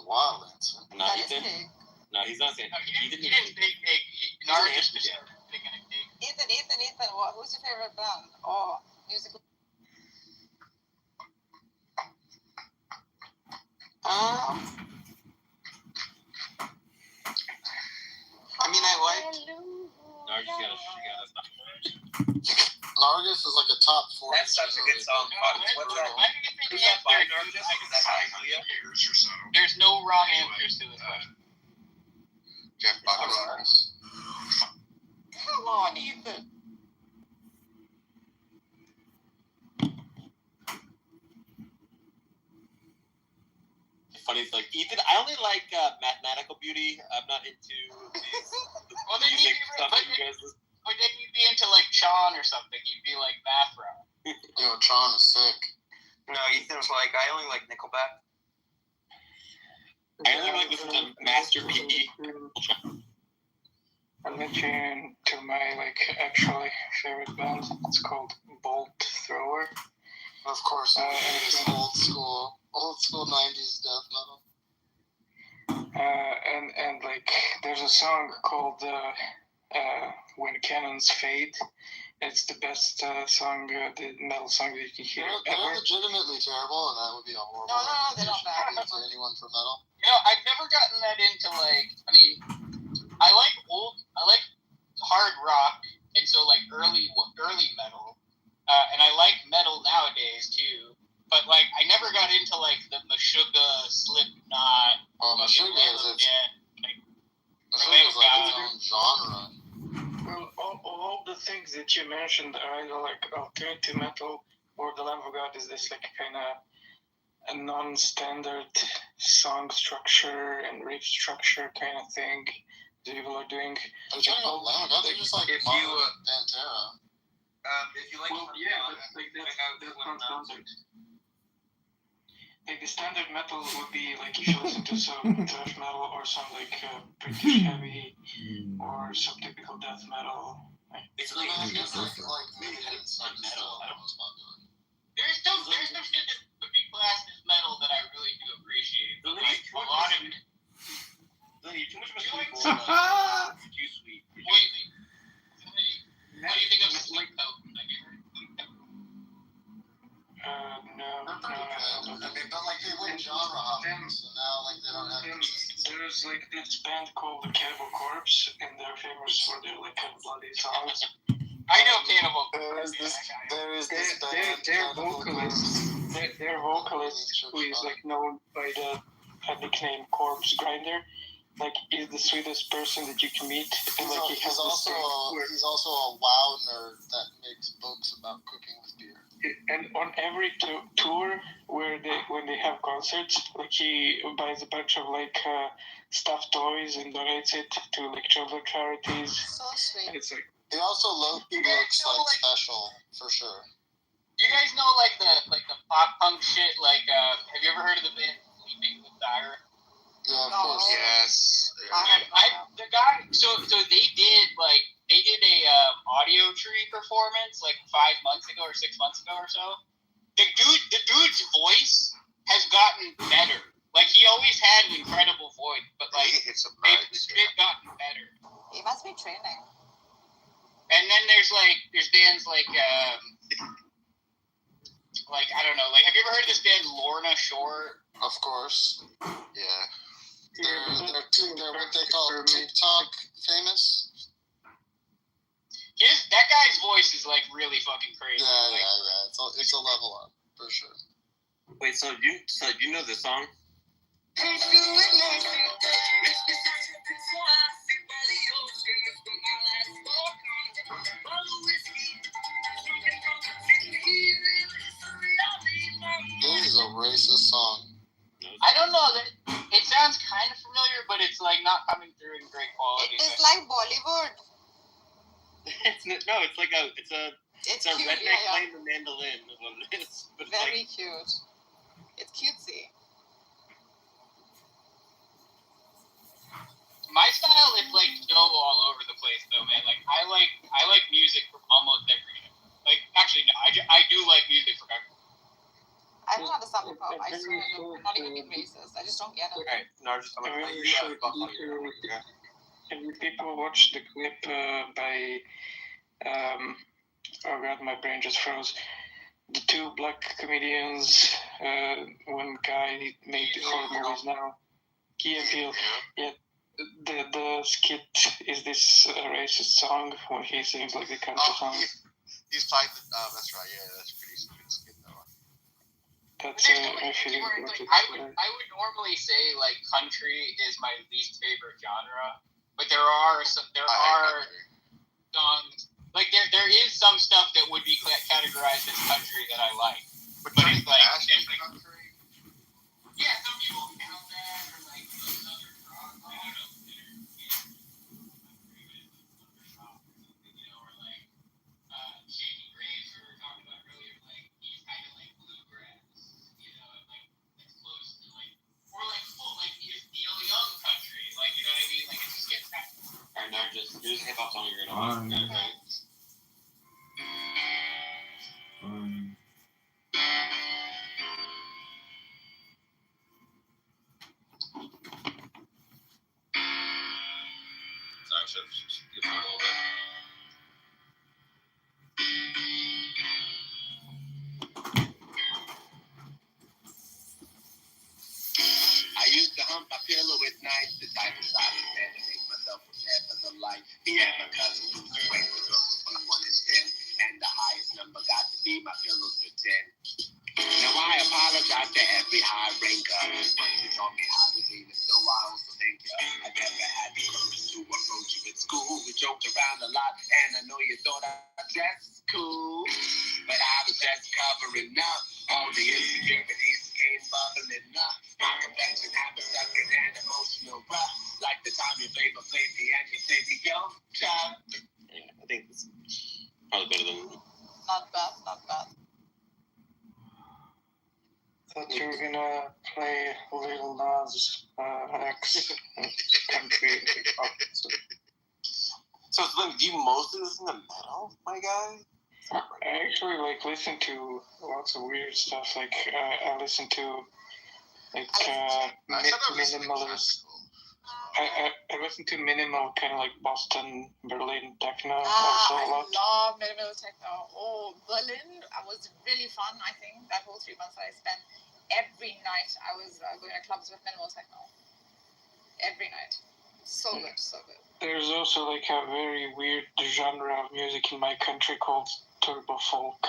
wild answer. No, Ethan. No, he's not saying. No, he didn't take cake. Nara just started taking a cake. Ethan, who's your favorite band? Oh, musical. I mean, I like. Nargis, you gotta stop. Nargis is like a top 40. That's such a good song. What's that? Who's that by Nargis? Is that by Leo? There's no wrong answers to this question. Jeff Buckley. Come on, Ethan. Funny, it's like Ethan. I only like Mathematical Beauty. I'm not into these Well, then music stuff that you guys listen. But then you'd be into like Sean or something. You'd be like math rock. Yo, Tron is sick. No, Ethan's like, I only like Nickelback. I only like listen to Master P. I'll mention to my actually favorite band. It's called Bolt Thrower. Of course, it's old school 90s death metal. And there's a song called When Cannons Fade. It's the best song, the metal song that you can hear They're ever. legitimately terrible, and that would be a horrible No, they're not bad. to anyone for metal. I've never gotten that into I like hard rock, and so early metal, and I like metal nowadays too. But I never got into the Meshuggah, Slipknot. Meshuggah is its own genre. Well, all the things that you mentioned are either alternative metal or the Lamb of God is this kind of a non-standard song structure and riff structure kind of thing that people are doing. Are you talking about Lamb of God? They're just like Pantera. If you like, Well, yeah, that's not standard. The standard metal would be if you listen to some thrash metal or some British heavy or some typical death metal. It's I like guess it's metal. There's some shit that would be classed as metal that I really do appreciate. But a lot of it. You're too much of a sweet boy. Too sweet. What do you think of Sleep Though? No. They're pretty good. I mean, but they went genre hopping, so now they don't have consistency. There's this band called the Cannibal Corpse, and they're famous for their bloody songs. I know Cannibal. There is this band. Their vocalist, who is known by the nickname Corpse Grinder, is the sweetest person that you can meet. And He's also a WoW nerd that makes books about cooking with beer. And on every tour when they have concerts, he buys a bunch of stuffed toys and donates it to children charities. So sweet. And it's He also low-key looks special for sure. You guys know the pop punk shit? Have you ever heard of the band Sleeping with Dire? Yeah, of course. Yes. The guy. So they did a audio tree performance 5 months ago or 6 months ago or so. The dude's voice has gotten better. He always had an incredible voice, but it's it's gotten better. He must be training. And then there's bands I don't know, have you ever heard of this band Lorna Shore? Of course. Yeah. They're what they call TikTok famous. That guy's voice is really fucking crazy. Yeah. It's a level up for sure. Wait, so you know the song? This is a racist song. I don't know. It sounds kind of familiar, but it's not coming through in great quality. It's like Bollywood. It's a Cute, redneck playing the mandolin is what it is. But very cute. It's cutesy. My style is so all over the place though, man. I like music from almost every. Actually no, I do like music from every. I don't understand hip hop. I swear, I'm not even being racist. I just don't get it. Okay, Nargis, I'm gonna play you Buffalo. Okay. Have you people watched the clip by oh god, my brain just froze. The two black comedians, one guy made horror movies now. Key and Peele. Yeah. The skit is this racist song when he sings like the country song. He's fighting. That's right. Yeah, that's pretty skit though. That's I feel I would normally say like country is my least favorite genre, but there are songs like there is some stuff that would be categorized as country that I like. But it's like country. Yeah, some people count that or like those other rock. I don't know. Or like Shaky Graves we were talking about earlier. Like he's kind of like bluegrass, and like it's close to like or like full like he's Neil Young country. Like you know what I mean? Like it just gets that. Alright, now just here's a hip hop song you're gonna like. Right? Sorry, I should have skipped a little bit. I used to hump my pillow at night, the type of silent bed to make myself prepare for the light. Me and my cousin used to wait for girls between 1 and 10, and the highest number got to be my pillows for 10. Now I apologize to every high ranker, but you taught me how to be, so I also thank you. I never had the courage to approach you at school. We joked around a lot, and I know you thought I dressed cool, but I was just covering up all the insecurities came bubbling up. My complexion had me stuck in an emotional rut, like the time your flavor played me and you say me, yo, child. Yeah, I think it's probably better than. Not bad, not bad. Thought you were gonna play Lil Nas X country hip-hop. So Slim, do you mostly listen to metal, my guy? I actually like listen to lots of weird stuff. Like I listen to like minimalist. I listen to minimal, kind of like Boston, Berlin techno also a I lot. love minimal techno. Oh, Berlin was really fun. I think that whole 3 months I spent every night. I was going to clubs with minimal techno. Every night. So good, so good. There's also like a very weird genre of music in my country called turbo folk,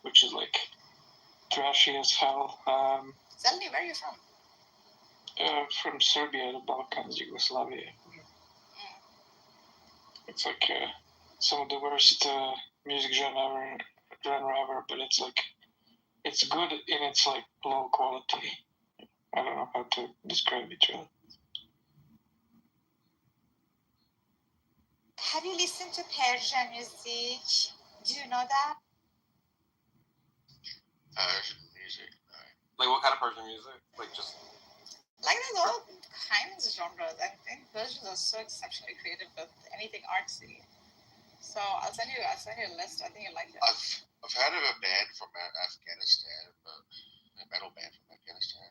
which is like trashy as hell. Zelny, where are you from? From Serbia, the Balkans, Yugoslavia. It's like some of the worst music genre ever, but it's like it's good in its like low quality. I don't know how to describe it really. Have you listened to Persian music? Do you know that? Persian music. Like what kind of Persian music? Like just. Like there's all kinds of genres. I think Persians are so exceptionally creative with anything artsy. So I'll send you a list. I think you'll like it. I've heard of a band from Afghanistan, but a metal band from Afghanistan.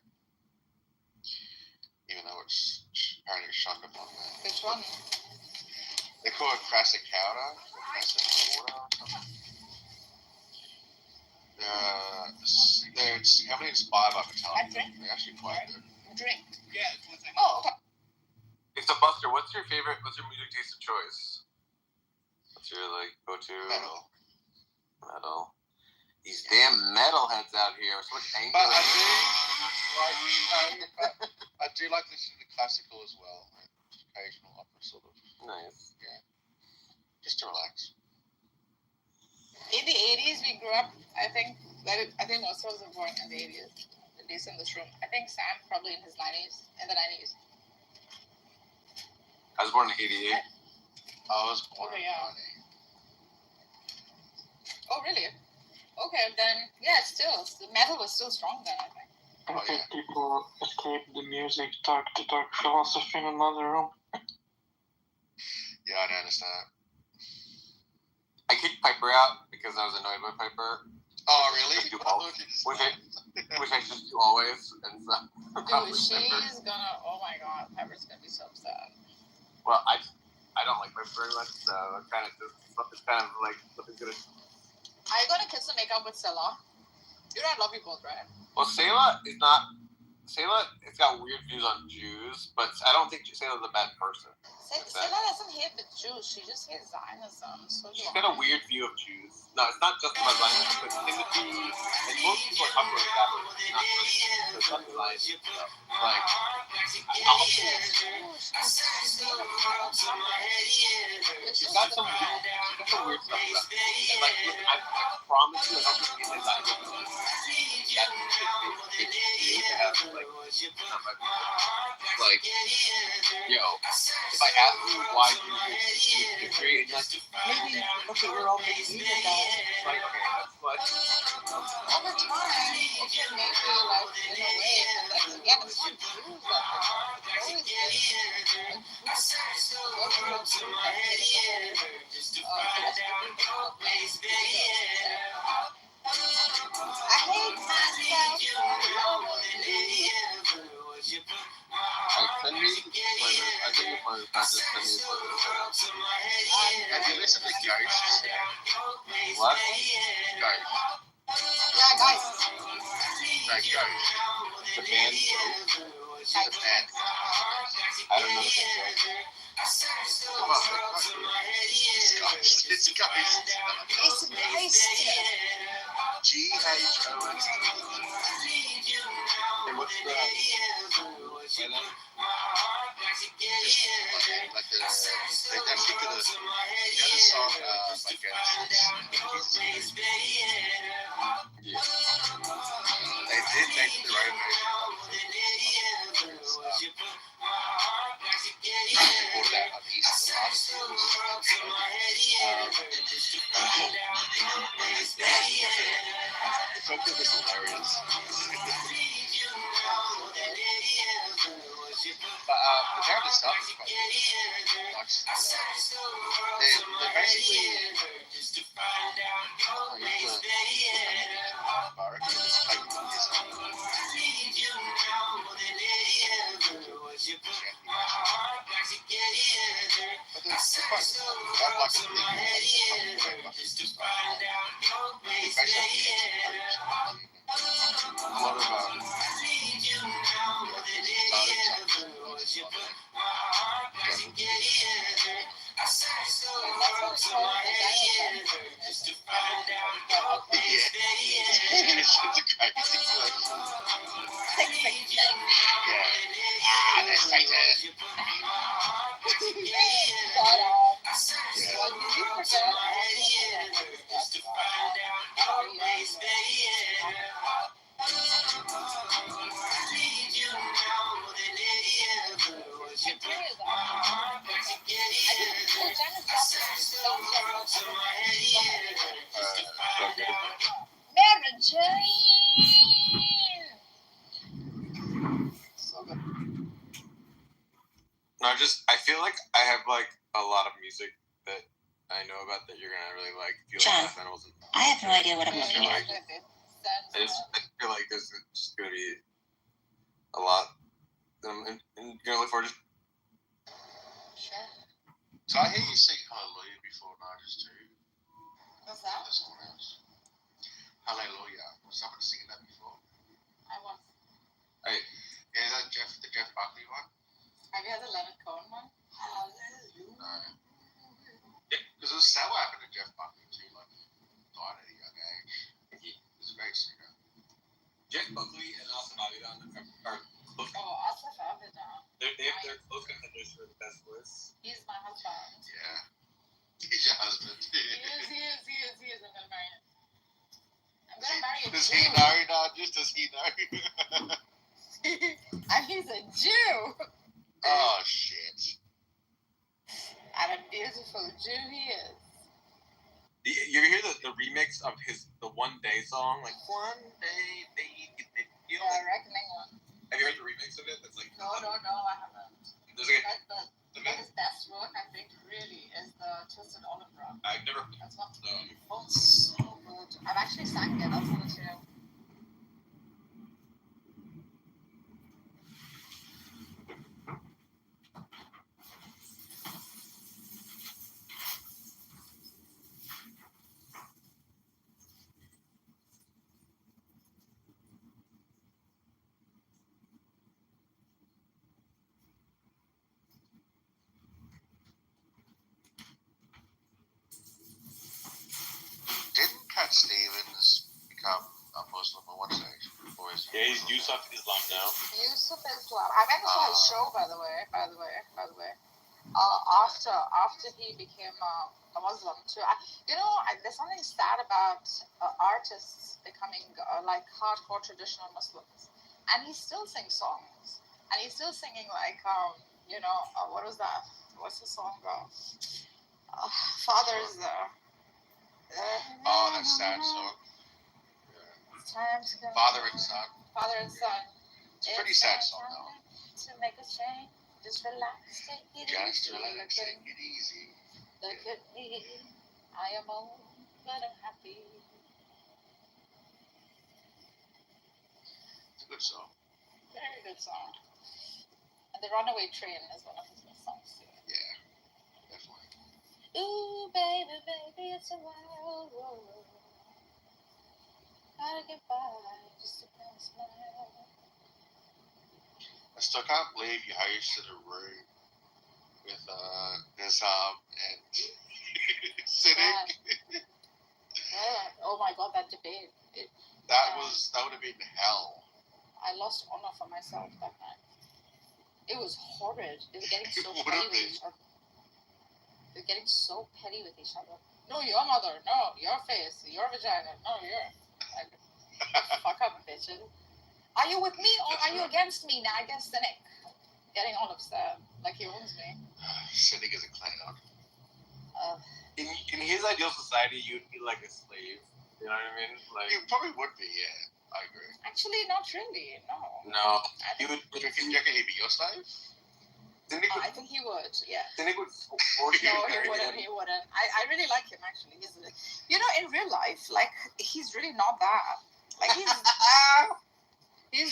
Even though it's apparently shunned upon that. Which one? They call it Classic Powder, Classic Water or something. It's heavily inspired by Metallica. They're actually quite good. Drink. Yeah. Oh, okay. Hey, so Buster, what's your music taste of choice? What's your like go-to? Metal. These damn metalheads out here are so much anger. But I do like listening to classical as well. Occasional opera sort of. Nice. Yeah. Just to relax. In the 80s, we grew up. I think most of us were born in the 80s. At least in this room. I think Sam probably in the 90s. I was born in 88. I was born in 90. Oh, really? Okay, then, yeah, the metal was still strong then, I think. I think people escape the music, talk philosophy in another room. Yeah, I noticed that. I kicked Piper out because I was annoyed by Piper. Oh, really? Just do I all. thought you just. Which I just do always, and so. Dude, she's gonna. Oh my god, Pepper's gonna be so upset. Well, I don't like my very much, so it's kind of like something's gonna. Are you gonna kiss and make up with Stella? You know I love you both, right? Well, Sayla is not. Sayla, it's got weird views on Jews, but I don't think Sayla's a bad person. Stella doesn't hate the Jews. She just hates Zionism. So She's got a weird view of Jews. No, it's not just about Zionism, but Timothy, and most people are talking about that, but it's not just Zionism stuff. Like, she's got some weird stuff about it. And like, look, I promise you, I don't think it's Zionism. Like, yo, if I ask you why you create, like, maybe okay, you're all making music now. Like, okay, that's what. over time, it can make you like in a way. Like again, it's not Jews that always I hate myself. Send me I think you'll find it just send me Have you listened to Ghost? what? Ghost. Yeah, guys. No, Ghost. The band? The band. I don't know the band. Come on, Ghost. It's Ghost. It's nice. Ghost. Hey, what's the Like the actually could have the other song by Genesis. yeah. They did make the right version. Before that, on the East of the focus is hilarious. But the band itself is quite they basically What about Mary Jane. No, I feel like I have like a lot of music that I know about that you're gonna really like. John, like animals and I have no idea what I'm looking like, at. I feel like there's just gonna be a lot that I'm gonna look forward to. So I hear you sing Hallelujah before, not just too. What's that? There's someone else. Hallelujah. Was someone singing that before? I was. Yeah, is that the Jeff Buckley one? Have you had the Leonard Cohen one? No. Because it was sad what happened to Jeff Buckley too, like he died at a young age. He was a great singer. Jeff Buckley and Asaf Avidan are close. Oh, Asaf Avidan. They're close contenders for the best voice. He's my husband. Yeah. He's your husband. He is. I'm gonna marry him. I'm gonna marry a Does Jew. he know? Not just does he know? And he's a Jew. Oh shit. And a beautiful Jew he is. You ever hear the remix of the One Day song? Like, one day, baby. You know, The Reckoning one. have you heard the remix of it? That's like No, I haven't. There's like But his best work, I think, really, is the Twisted Olive Rock. I've never. That's one. No. Oh, so good. I've actually sang it. I'll send it to you. Didn't Cat Stevens become a Muslim or what section? Yeah, he's Yusuf Islam now. Yusuf Islam. I went and saw his show, by the way. After he became a Muslim too. There's something sad about artists becoming like hardcore traditional Muslims, and he still sings songs, and he's still singing like what was that? What's the song? Father's. Oh, that sad song. Time to go. Father and Son. Father and Son. It's a pretty sad song, though. To make a change, just relax, take it Just easy. relax, take it easy. Look at me, I am old, but I'm happy. It's a good song. Very good song. And The Runaway Train is one of his best songs too. Yeah, definitely. Ooh, baby, baby, it's a wild world. Gotta get by, just to smile. I still can't believe you hosted a room with Nizam and Cynic. Yeah. Oh my god, that debate. That would have been hell. I lost honor for myself that night. It was horrid. They were getting so It petty would've with each other. They were getting so petty with each other. No, your mother. No, your face. Your vagina. No, your. Like, fuck up, bitches. Are you with me or are you against me? Now I guess Cynic. Getting all upset. Like he owns me. Cynic is a clown. In his ideal society, you'd be like a slave. You know what I mean? Like You probably would be, yeah. I agree. Actually, not really. No. no, I he think, would. Do you reckon he'd be your slave? I think he would. Yeah. Cynic would force you No, to he marry wouldn't. him. He wouldn't. I really like him actually. He's, in real life, like he's really not that. Like he's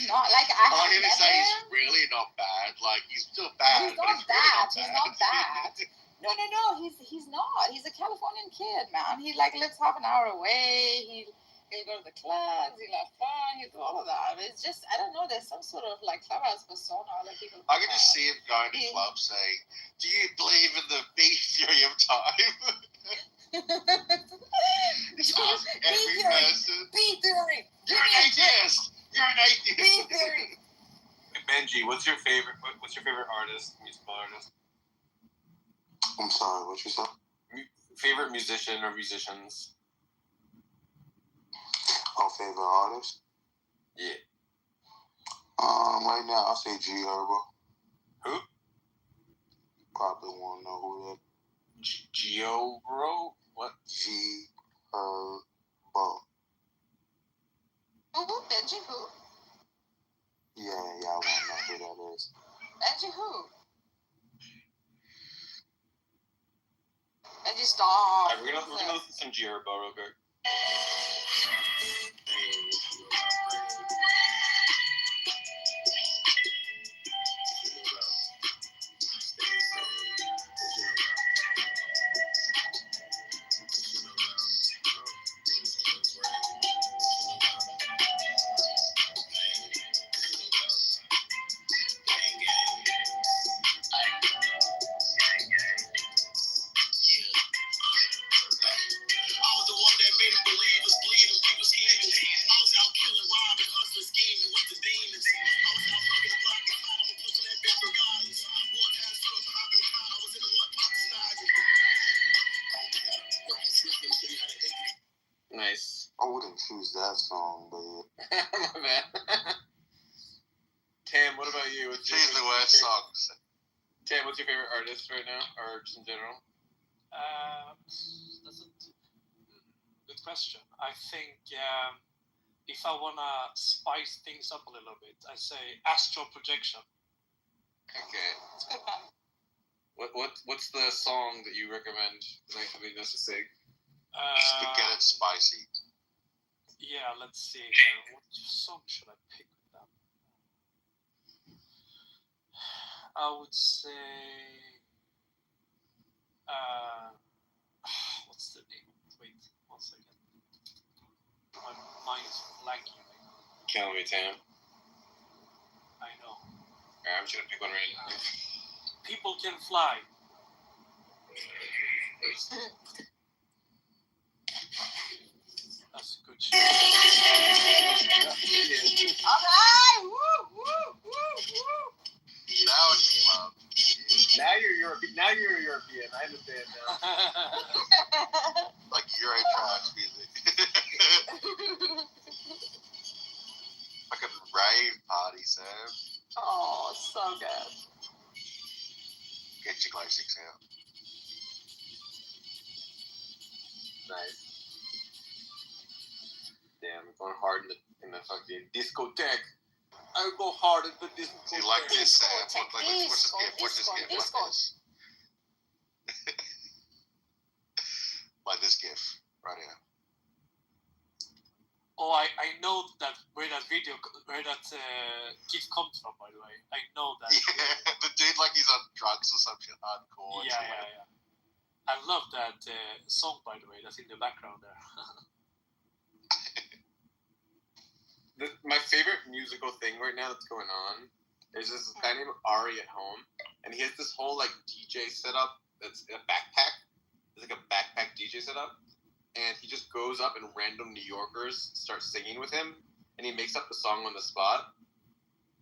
not like I Oh, have he didn't say never. he's really not bad. Like, he's still bad. He's but not really that. He's not bad. bad. No. He's not. He's a Californian kid, man. He like lives half an hour away. He'll go to the clubs. He'll have fun. He'll do all of that. It's just I don't know. There's some sort of like clubhouse persona that people. I can just see him going to clubs saying, "Do you believe in the B theory of time?" Just ask every person. B theory. You're an atheist. You're an atheist. B theory. Benji, what's your favorite artist, musical artist? I'm sorry, what you said? Favorite musician or musicians? Oh, favorite artist? Yeah. Right now I'll say G Herbo. Who? Probably won't know who that. Giobro? What? G Herbo. Who? Benji who? Yeah, I won't know who that is. Benji who? Benji stop. Alright, we're gonna listen to some Giobro real quick. Nice. I wouldn't choose that song, but yeah. My bad. Tam, what about you? Choose the worst songs. Tam, what's your favorite artist right now, or just in general? That's a good question. I think if I wanna spice things up a little bit, I say astral projection. Okay. It's good, man. What's the song that you recommend? Because I think that's a sig. Just to get it spicy. Yeah, let's see. What song should I pick with them? I would say. What's the name? Wait, 1 second. My mind is blanking right now. Killing me, Tam. I know. Alright, I'm just gonna pick one right now. People Can Fly. That's a good shit. Alright! Woo, woo, woo, woo! Now it's club. Now you're European. Now you're European. I understand now. Like Euro trance music. Fucking rave party, Sam. Oh, so good. Get your glow sticks out. Nice. Damn, I'm going hard in the fucking discotheque. I go hard in the discotheque. Do you like this, Sam? What's this gift? What's this gift? Disco. Like this gift right here. Oh, I know that where that gift comes from. By the way, I know that. Yeah, the dude like he's on drugs or some shit, hardcore. Yeah. I love that song. By the way, that's in the background there. My favorite musical thing right now that's going on is this guy named Ari at home, and he has this whole like DJ setup that's a backpack. It's like a backpack DJ setup, and he just goes up and random New Yorkers start singing with him, and he makes up the song on the spot.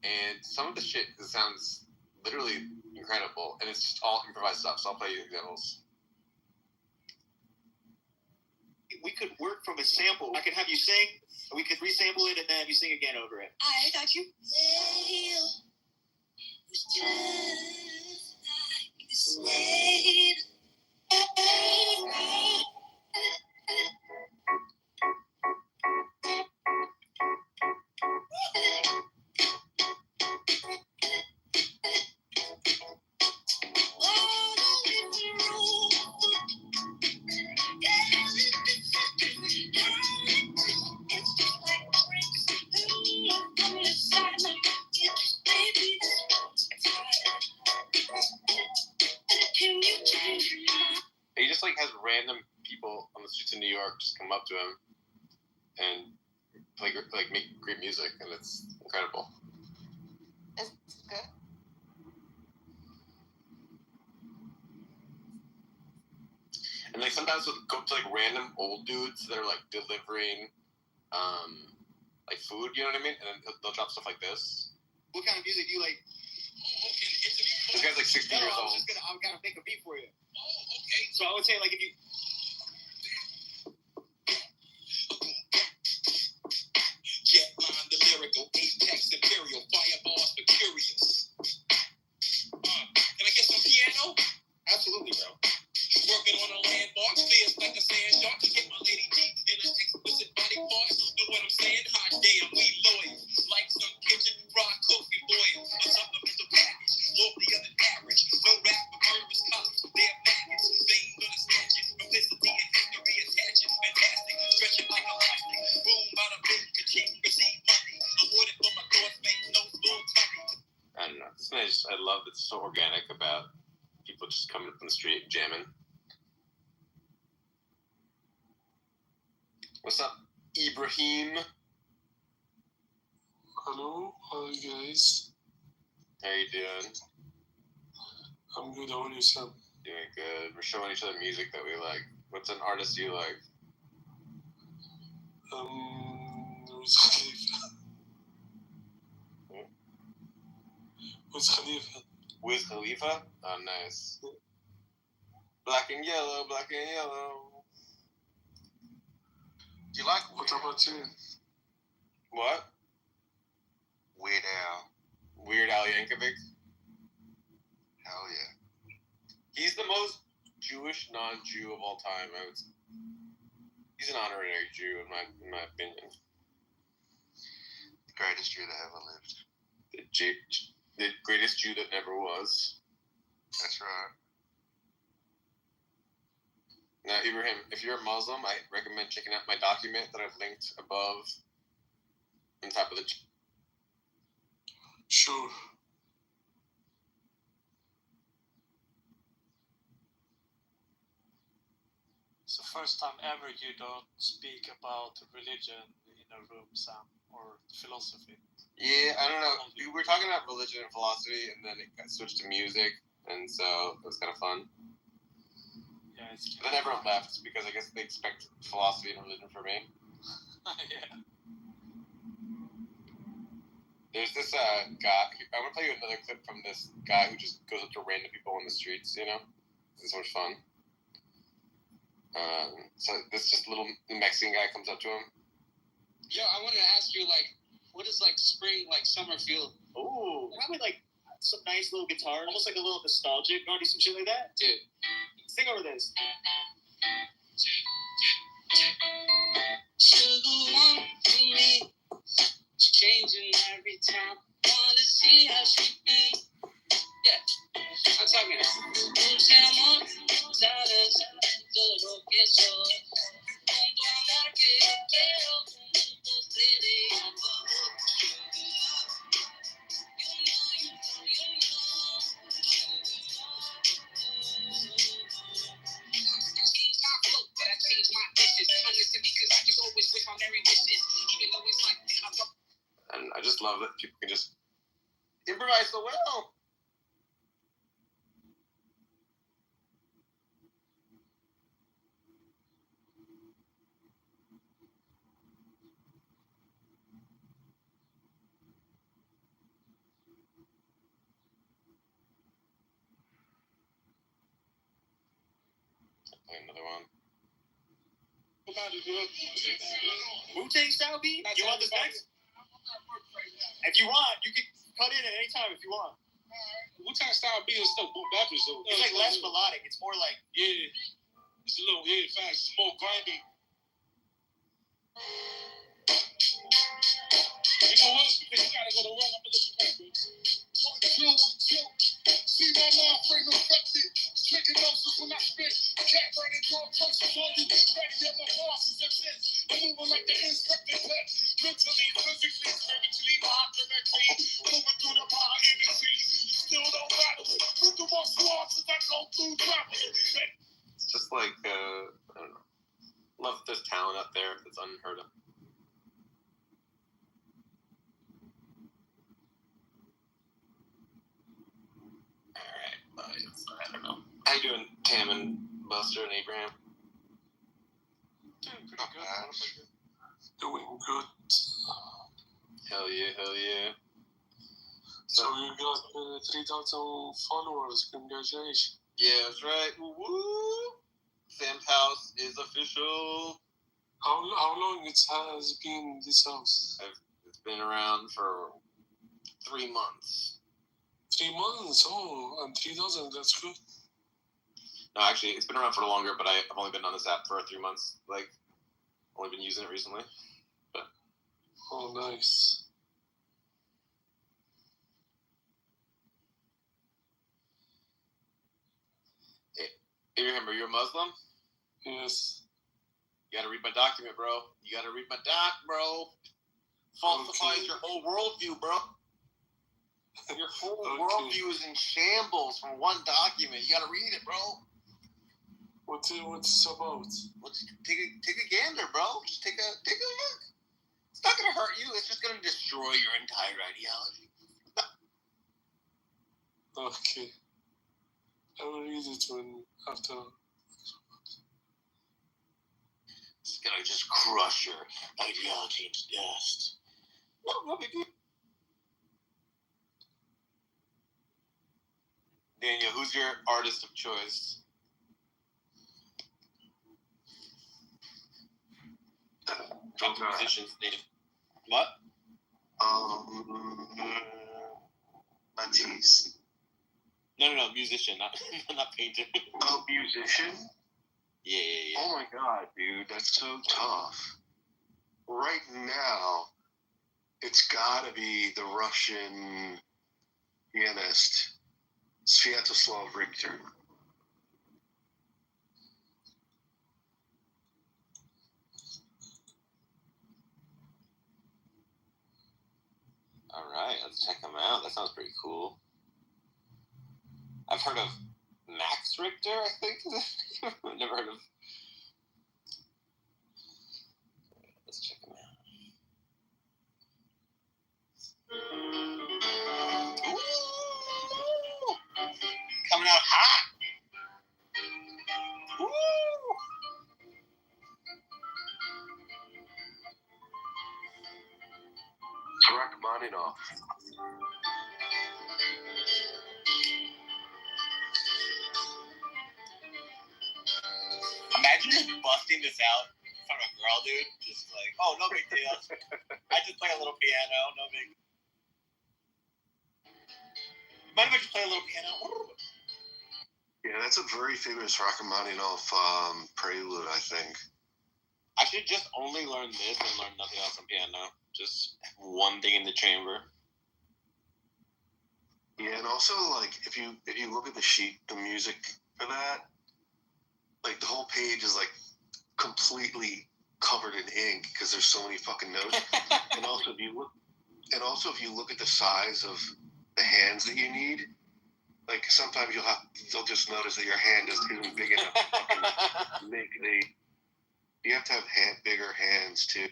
And some of the shit sounds literally incredible, and it's just all improvised stuff. So I'll play you examples. We could work from a sample. I could have you sing, and we could resample it, and then have you sing again over it. I thought you was just like the same. He just like has random people on the streets of New York just come up to him and like make great music, and it's incredible. It's good. And like sometimes we'll go to like random old dudes that are like delivering like food, you know what I mean? And then they'll drop stuff like this. What kind of music do you like? This guy's like 16 years old. I'm gonna make a beat for you. Okay. So I would say like if you. Jetline the lyrical, Apex Imperial, fireballs for curious. Can I get some piano? Absolutely, bro. Working on a landmark, feels like a sand shark. Get my lady deep in an explicit body part. Know what I'm saying? Hot damn, we loyal. Like some kitchen raw cooking boil. A supplemental package, loftier than average. No rap for murderous cops. They're maggots. Veins on a snatching. Publicity and history attaching. Fantastic, stretching like elastic. Boom, bada bing, ka-ching, receive money. Awarded for my thoughts, make no full tummy. I don't know. I love that it's so organic about people just coming up on the street and jamming. What's up, Ibrahim? Hello, hi guys. How you doing? I'm good. How are you, Sam? Doing good. We're showing each other music that we like. What's an artist you like? Wiz Khalifa. Wiz Khalifa. Wiz Khalifa? Oh, nice. Black and yellow, black and yellow. Do you like What about you? What? Weird Al? Weird Al Yankovic? Hell yeah. He's the most Jewish non-Jew of all time. He's an honorary Jew, in my opinion. The greatest Jew that ever lived. The greatest Jew that never was. That's right. Now, Ibrahim, if you're a Muslim, I recommend checking out my document that I've linked above on top of the. Sure. It's the first time ever you don't speak about religion in a room, Sam, or philosophy. Yeah, I don't know. We were talking about religion and philosophy, and then it got switched to music, and so it was kind of fun. Yeah, it's Then everyone left because I guess they expect philosophy and religion from me. yeah. There's this guy. I'm gonna play you another clip from this guy who just goes up to random people on the streets. You know, it's so much fun. So this just little Mexican guy comes up to him. Yo, I wanted to ask you, like, what does like spring, like summer feel? Ooh, probably like some nice little guitar, almost like a little nostalgic. You want to do some shit like that? Dude, sing over this. Sugar want for me, she's changing every time. Wanna see how she be. Yeah, I'm talking. Dulce amor, sabes, todo que soy. Junto amor que yo quiero, juntos seremos. And I just love that people can just improvise so well. Play another one. Wu-Tang style beat? You want this next? If you want, you can cut in at any time if you want. Wu-Tang style beat is still boom bappers though. It's like less melodic. It's more like It's a little fast. It's more grindy. You know what? You gotta go to work. I'm gonna listen back, bro. 1, 2, 1, 2. See my mind frame affected. Taking notes when I spit. Cat writing dog curses on you. Ready at my bosses are tense. I'm moving like the inspector pet. Mentally, physically, spiritually, directly. Moving through the bar energy. Still don't battle it. Look at my squads as I go through traveling. It's just like I don't know. Love that there's talent out there that's unheard of. I don't know. How you doing, Tam and Buster and Abraham? Doing pretty good. What about you? Doing good. Hell yeah. So you got 3,000 followers. Congratulations. Yeah, that's right. Woo! Sam's house is official. How long it has been this house? It's been around for 3 months. 3 months? Oh, and 3,000, that's good. No, actually, it's been around for longer, but I've only been on this app for 3 months. Like, only been using it recently. But oh, nice. Abraham, are you a Muslim? Yes. You gotta read my document, bro. You gotta read my doc, bro. Falsifies your whole worldview, bro. Your whole worldview is in shambles from one document. You gotta read it, bro. What's it about? Take a gander, bro. Just take a look. It's not gonna hurt you. It's just gonna destroy your entire ideology. Okay. I will read it after. It's gonna just crush your ideology into dust. No big deal. Daniel, who's your artist of choice? Drop the musician's name. What? Matisse. No, musician, not painter. Oh, musician? Yeah. Oh my god, dude, that's so tough. Right now, it's gotta be the Russian pianist, Sviatoslav Richter. That sounds pretty cool. I've heard of Max Richter, I think. I've never heard of. Let's check him out. Ooh! Coming out hot. Woo! Rachmaninoff. Imagine just busting this out in front of a girl, dude. Just like, oh, no big deal. I just play a little piano, no big. Mind if I just play a little piano? Yeah, that's a very famous Rachmaninoff prelude, I think. I should just only learn this and learn nothing else on piano. Just one thing in the chamber. Yeah, and also like if you look at the sheet, the music for that, like the whole page is like completely covered in ink because there's so many fucking notes. and also if you look at the size of the hands that you need, like sometimes they'll just notice that your hand isn't big enough to fucking make you have to have bigger hands too.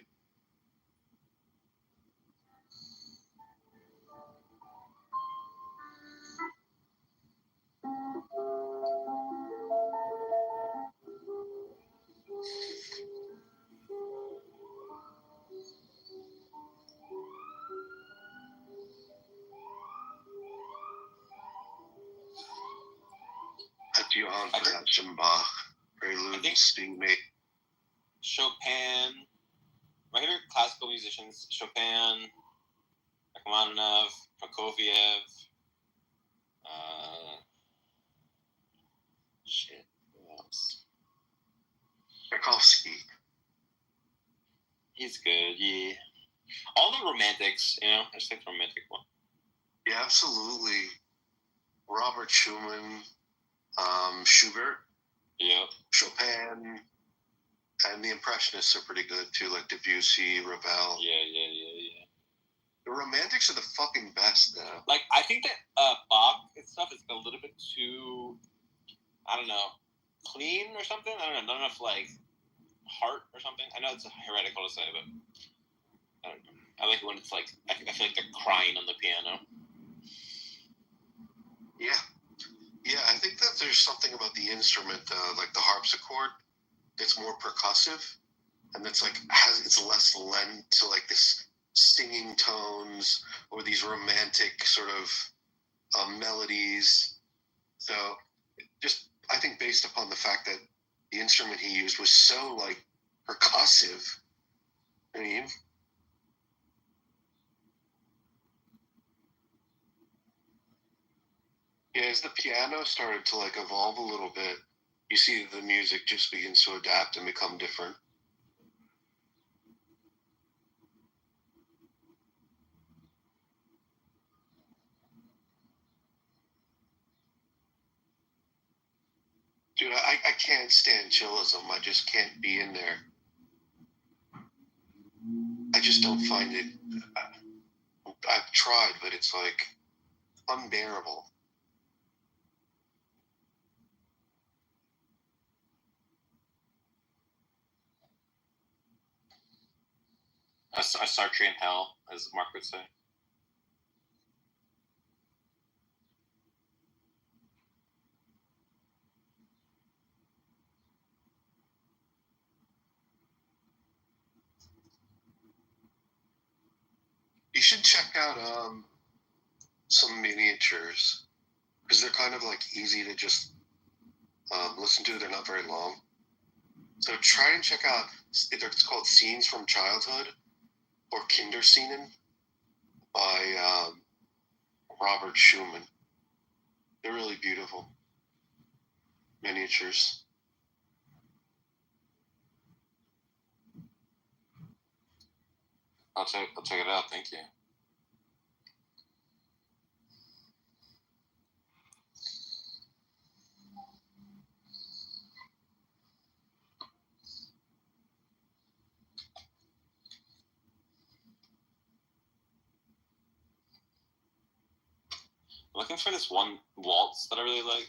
That's Johann Sebastian Bach preludes being made. Chopin. My favorite classical musicians: Chopin, Rachmaninoff, Prokofiev. Shit. Who else? Tchaikovsky. He's good. Yeah. All the romantics, I just like the romantic one. Yeah, absolutely. Robert Schumann, Schubert. Yep. Chopin, and the Impressionists are pretty good too, like Debussy, Ravel. Yeah. The Romantics are the fucking best, though. Like, I think that Bach and stuff is a little bit too, I don't know, clean or something. I don't know, not enough like heart or something. I know it's heretical to say, but I don't know. I like it when it's like I feel like they're crying on the piano. Yeah, I think that there's something about the instrument, like the harpsichord, that's more percussive, and that's like it's less lent to like this singing tones or these romantic sort of melodies. So, just I think based upon the fact that the instrument he used was so like percussive. I mean. Yeah, as the piano started to like evolve a little bit, you see that the music just begins to adapt and become different. Dude, I can't stand chillism. I just can't be in there. I just don't find it. I've tried, but it's like unbearable. A Sartre in hell, as Mark would say. You should check out some miniatures because they're kind of like easy to just listen to. They're not very long. So try and check out. It's called Scenes from Childhood or Kinderscenen by Robert Schumann. They're really beautiful miniatures. I'll check it out. Thank you. I'm looking for this one waltz that I really like.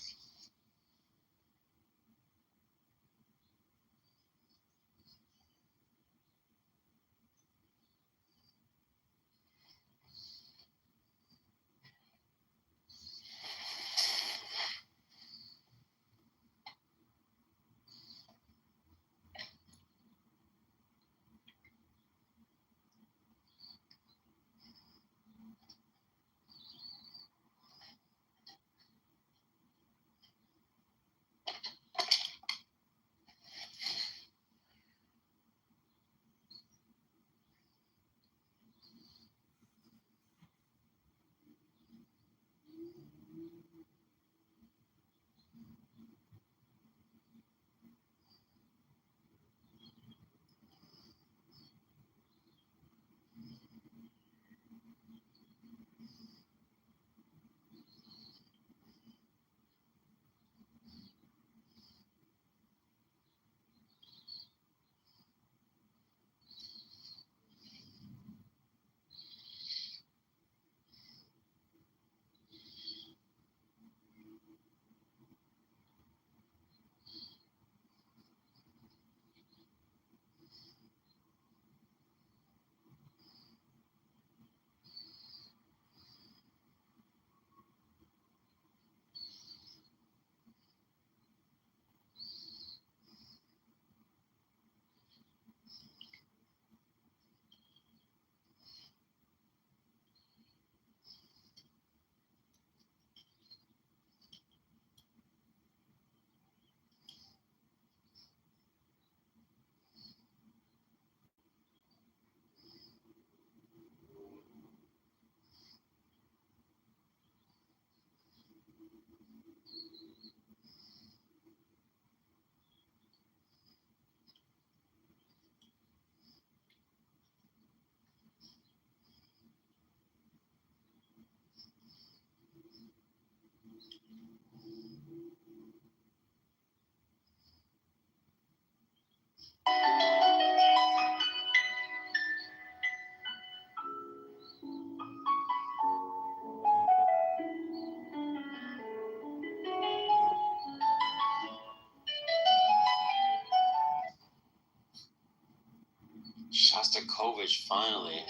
Shostakovich, finally.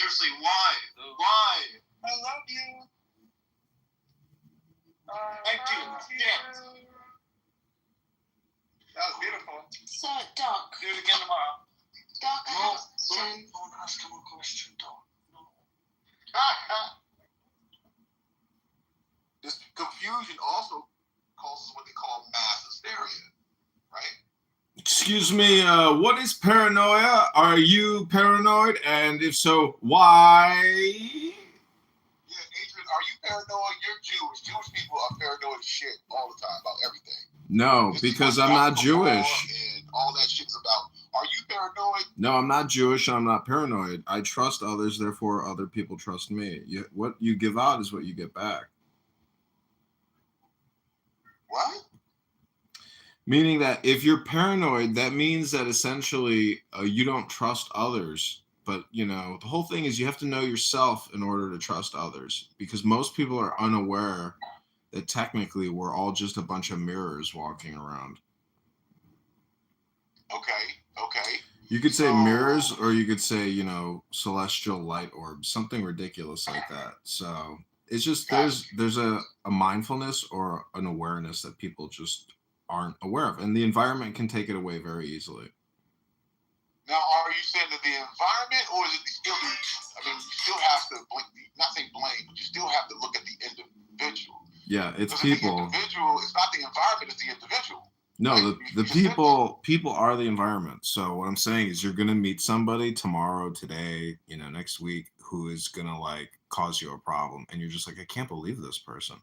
Seriously, why? Why? I love you. Thank you. Yeah. That was beautiful. So, Doc. Do it again tomorrow. Doc, I have a question. Don't ask him a question, Doc. No. This confusion also causes what they call mass hysteria, right? Excuse me, what is paranoia? Are you paranoid? And if so, why? Yeah, Adrian, are you paranoid? You're Jewish. Jewish people are paranoid as shit all the time about everything. No, because I'm not Jewish. And all that shit's about, are you paranoid? No, I'm not Jewish and I'm not paranoid. I trust others, therefore other people trust me. What you give out is what you get back. What? Meaning that if you're paranoid, that means that essentially you don't trust others. But, you know, the whole thing is you have to know yourself in order to trust others. Because most people are unaware that technically we're all just a bunch of mirrors walking around. Okay. You could say mirrors, or you could say, you know, celestial light orbs, something ridiculous like that. So it's just there's a mindfulness or an awareness that people just aren't aware of, and the environment can take it away very easily. Now, are you saying that the environment, or is it still you still have to, not say blame, but you still have to look at the individual. Yeah, it's because people. The individual, it's not the environment, it's the individual. No, right? the people are the environment. So what I'm saying is you're going to meet somebody tomorrow, today, you know, next week, who is going to like cause you a problem. And you're just like, I can't believe this person.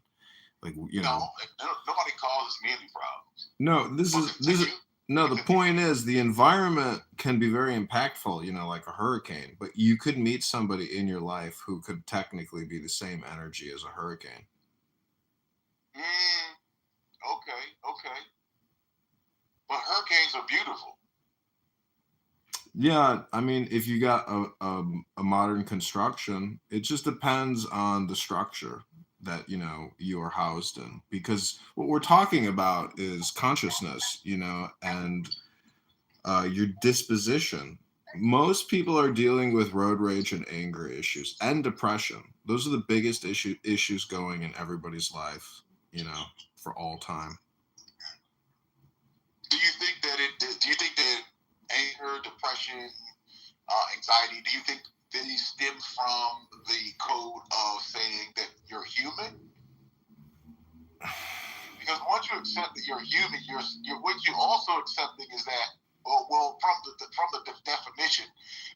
Like, you know. No, nobody causes me any problems. No, the point is the environment can be very impactful, you know, like a hurricane, but you could meet somebody in your life who could technically be the same energy as a hurricane. Okay. But hurricanes are beautiful. Yeah, I mean, if you got a modern construction, it just depends on the structure that, you know, you are housed in. Because what we're talking about is consciousness, you know, and your disposition. Most people are dealing with road rage and anger issues and depression. Those are the biggest issues going in everybody's life, you know, for all time. Do you think that anger, depression, anxiety, do you think they stem from the code of saying that you're human? Because once you accept that you're human, what you're also accepting is that, well, from the definition,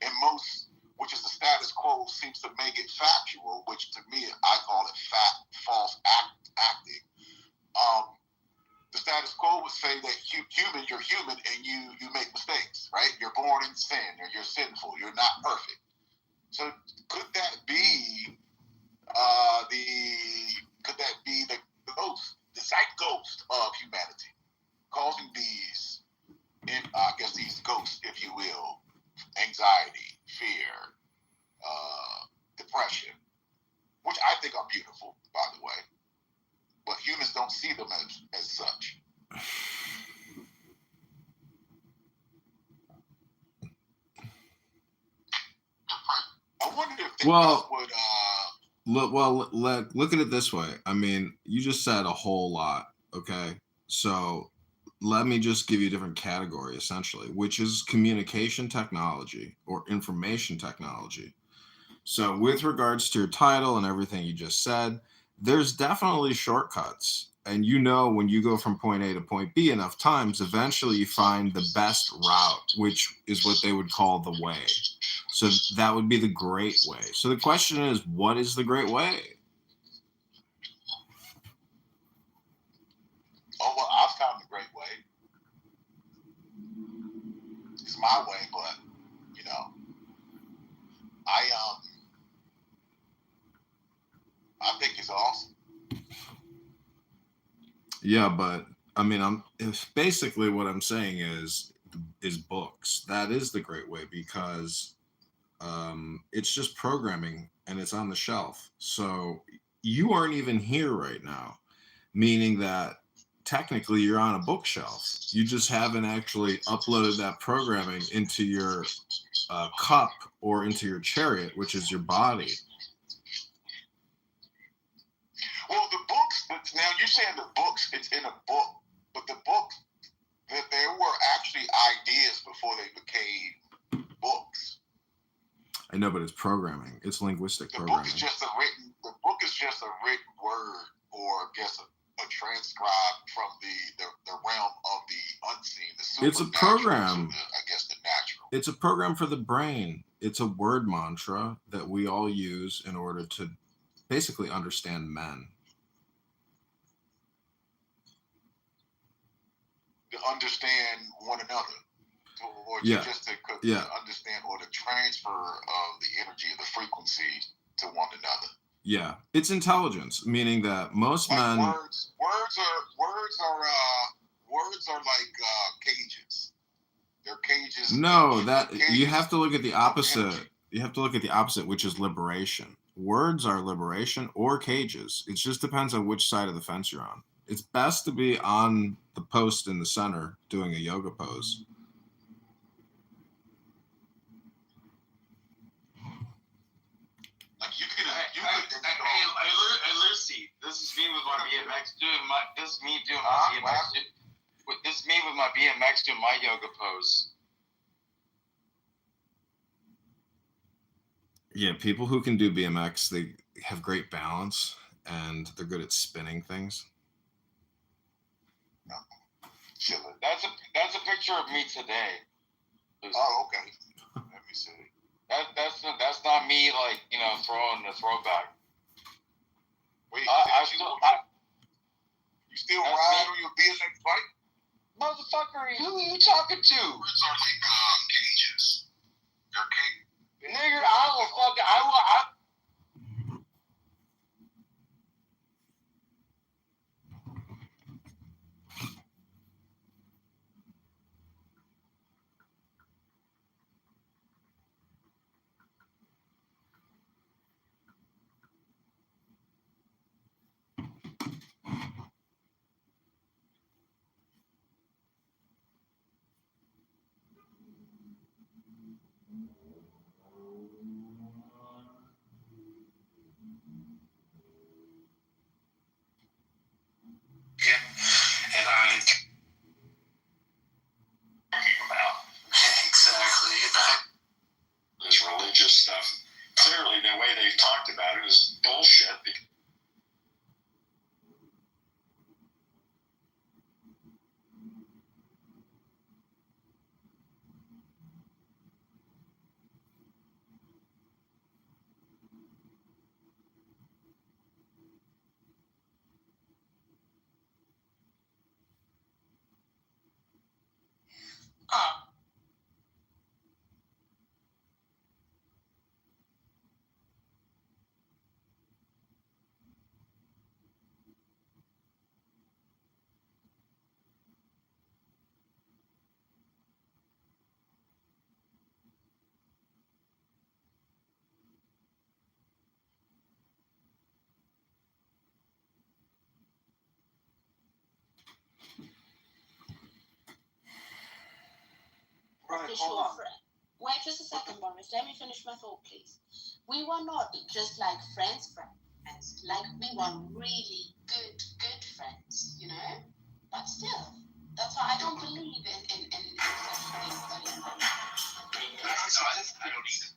and most, which is the status quo, seems to make it factual, which to me I call it false acting. The status quo would say that you're human and you make mistakes, right? You're born in sin, or you're sinful, you're not perfect. So could that be the ghost, the ghost of humanity, causing these ghosts, if you will, anxiety, fear, depression, which I think are beautiful, by the way. But humans don't see them as such. I wonder if would. Look at it this way. I mean, you just said a whole lot. Okay, so let me just give you a different category, essentially, which is communication technology or information technology. So, with regards to your title and everything you just said, there's definitely shortcuts. And you know, when you go from point A to point B enough times, eventually you find the best route, which is what they would call the way. So that would be the great way. So the question is, what is the great way? Oh, well, I've found the great way. It's my way, but, you know, I think it's awesome. Yeah, but I mean, basically what I'm saying is books. That is the great way, because it's just programming and it's on the shelf. So you aren't even here right now, meaning that technically you're on a bookshelf. You just haven't actually uploaded that programming into your cup or into your chariot, which is your body. Well, the books, now you're saying the books, it's in a book, but the books, there were actually ideas before they became books. I know, but it's programming. It's linguistic programming. The book is just a written word, or I guess a transcribed from the realm of the unseen. It's a program. I guess the natural. It's a program for the brain. It's a word mantra that we all use in order to basically understand men. To understand one another. Or Yeah. Just to Yeah. understand, or the transfer of the energy, the frequency to one another. Yeah, it's intelligence, meaning that most like men. Words are like cages. They're cages. No, that cages you have to look at the of opposite. energy. You have to look at the opposite, which is liberation. Words are liberation or cages. It just depends on which side of the fence you're on. It's best to be on the post in the center doing a yoga pose. Like you could. Hey, Lucy, this is me with my BMX doing my. This is me doing my BMX. This is me with my BMX doing my yoga pose. Yeah, people who can do BMX, they have great balance and they're good at spinning things. That's a picture of me today. Lucy. Oh, okay. Let me see. That's not me, like, throwing the throwback. Wait, you still That's ride me. on your BMX bike? Motherfucker, who are you talking to? Words are like cages. They're cages. Nigga, I And I talking about exactly this religious stuff. Clearly, the way they talked about it is bullshit. Official friend. Wait just a second, Boris. Let me finish my thought, please. We were not just like friends. Like we were really good friends, But still, that's why I don't believe in such things. I don't either.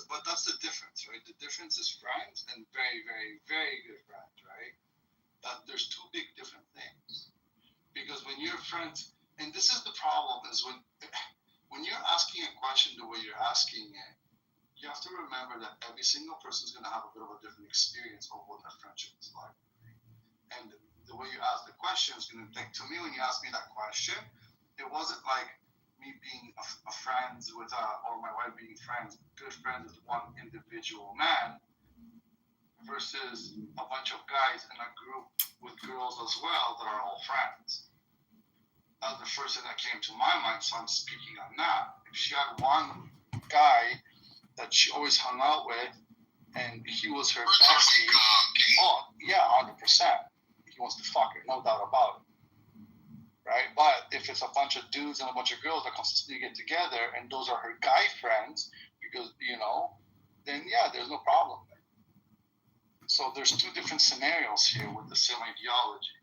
But that's the difference, right? The difference is friends and very, very, very good friends, right? There's two big different things. Because when you're friends, and this is the problem, is when you're asking a question the way you're asking it, you have to remember that every single person is going to have a bit of a different experience of what that friendship is like. And the way you ask the question is going to, like, to me, when you ask me that question, it wasn't like me being a friends with, or my wife being good friends with one individual man versus a bunch of guys in a group with girls as well that are all friends. That's the first thing that came to my mind, so I'm speaking on that. If she had one guy that she always hung out with, and he was her bestie, oh, yeah, 100%. He wants to fuck her, no doubt about it. Right? But if it's a bunch of dudes and a bunch of girls that consistently get together, and those are her guy friends, because, then yeah, there's no problem there. So there's two different scenarios here with the same ideology.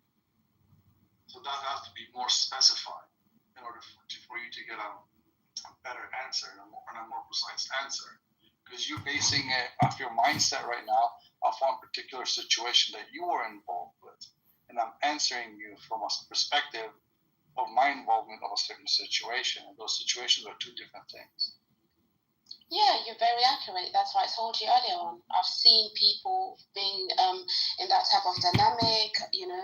So that has to be more specified in order for you to get a better answer and a more precise answer. Because you're basing it off your mindset right now off one particular situation that you were involved with. And I'm answering you from a perspective of my involvement of a certain situation. And those situations are two different things. Yeah, you're very accurate. That's why I told you earlier on. I've seen people being in that type of dynamic,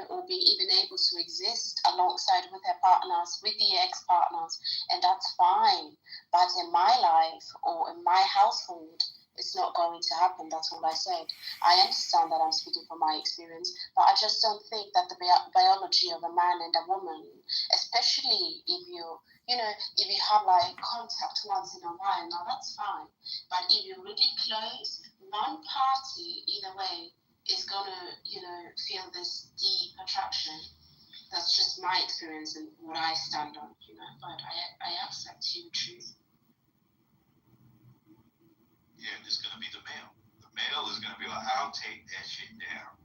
or being even able to exist alongside with their partners, with the ex-partners, and that's fine. But in my life or in my household, it's not going to happen. That's all I said. I understand that I'm speaking from my experience, but I just don't think that the biology of a man and a woman, especially if if you have like contact once in a while, now that's fine. But if you're really close, one party either way is gonna, feel this deep attraction. That's just my experience and what I stand on, But I accept your truth. Yeah, it's gonna be the male. The male is gonna be like, I'll take that shit down.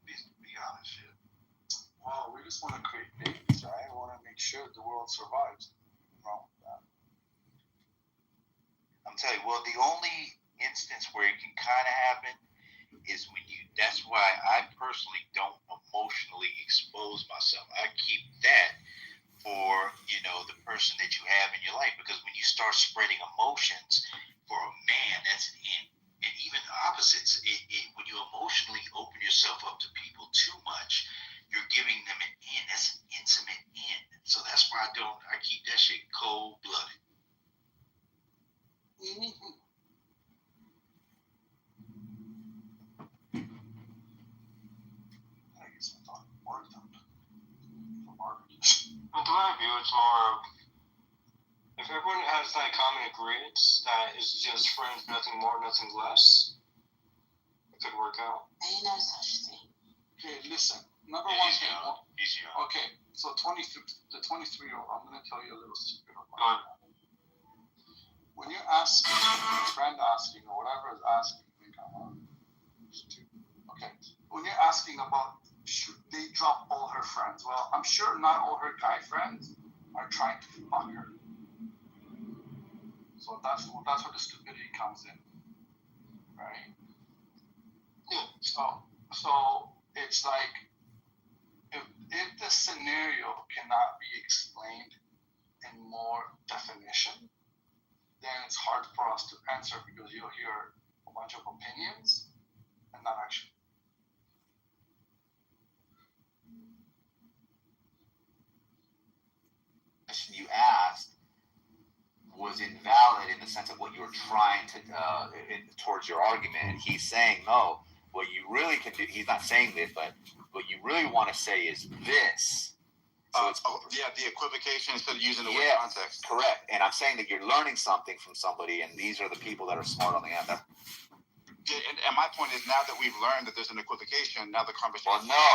Just be honest shit. Well, we just want to create babies, right? We want to make sure the world survives. Nothing wrong with that. I'm telling you, well, the only instance where it can kind of happen is when that's why I personally don't emotionally expose myself. I keep that for, the person that you have in your life, because when you start spreading emotions for a man, that's an in. And even the opposites, when you emotionally open yourself up to people too much, you're giving them an in. That's an intimate in. So that's why I keep that shit cold-blooded. Mm-hmm. I guess I'm talking more than to my view, it's more of, if everyone has that common agreement that it's just friends, nothing more, nothing less, it could work out. Ain't no such thing. Okay, listen. Number one thing. Okay, so the 23-year-old, I'm going to tell you a little secret of mine. When you're asking, a friend asking, or whatever is asking, okay, when you're asking about should they drop all her friends, well, I'm sure not all her guy friends are trying to fuck her. So that's where the stupidity comes in, right? Yeah. So it's like if the scenario cannot be explained in more definition, then it's hard for us to answer because you'll hear a bunch of opinions and not action. You asked was invalid in the sense of what you were trying to towards your argument. He's saying no. What you really can do. He's not saying this, but what you really want to say is this. So the equivocation instead of using the word context. Correct. And I'm saying that you're learning something from somebody, and these are the people that are smart on the end. And my point is, now that we've learned that there's an equivocation, now the conversation. Well, no.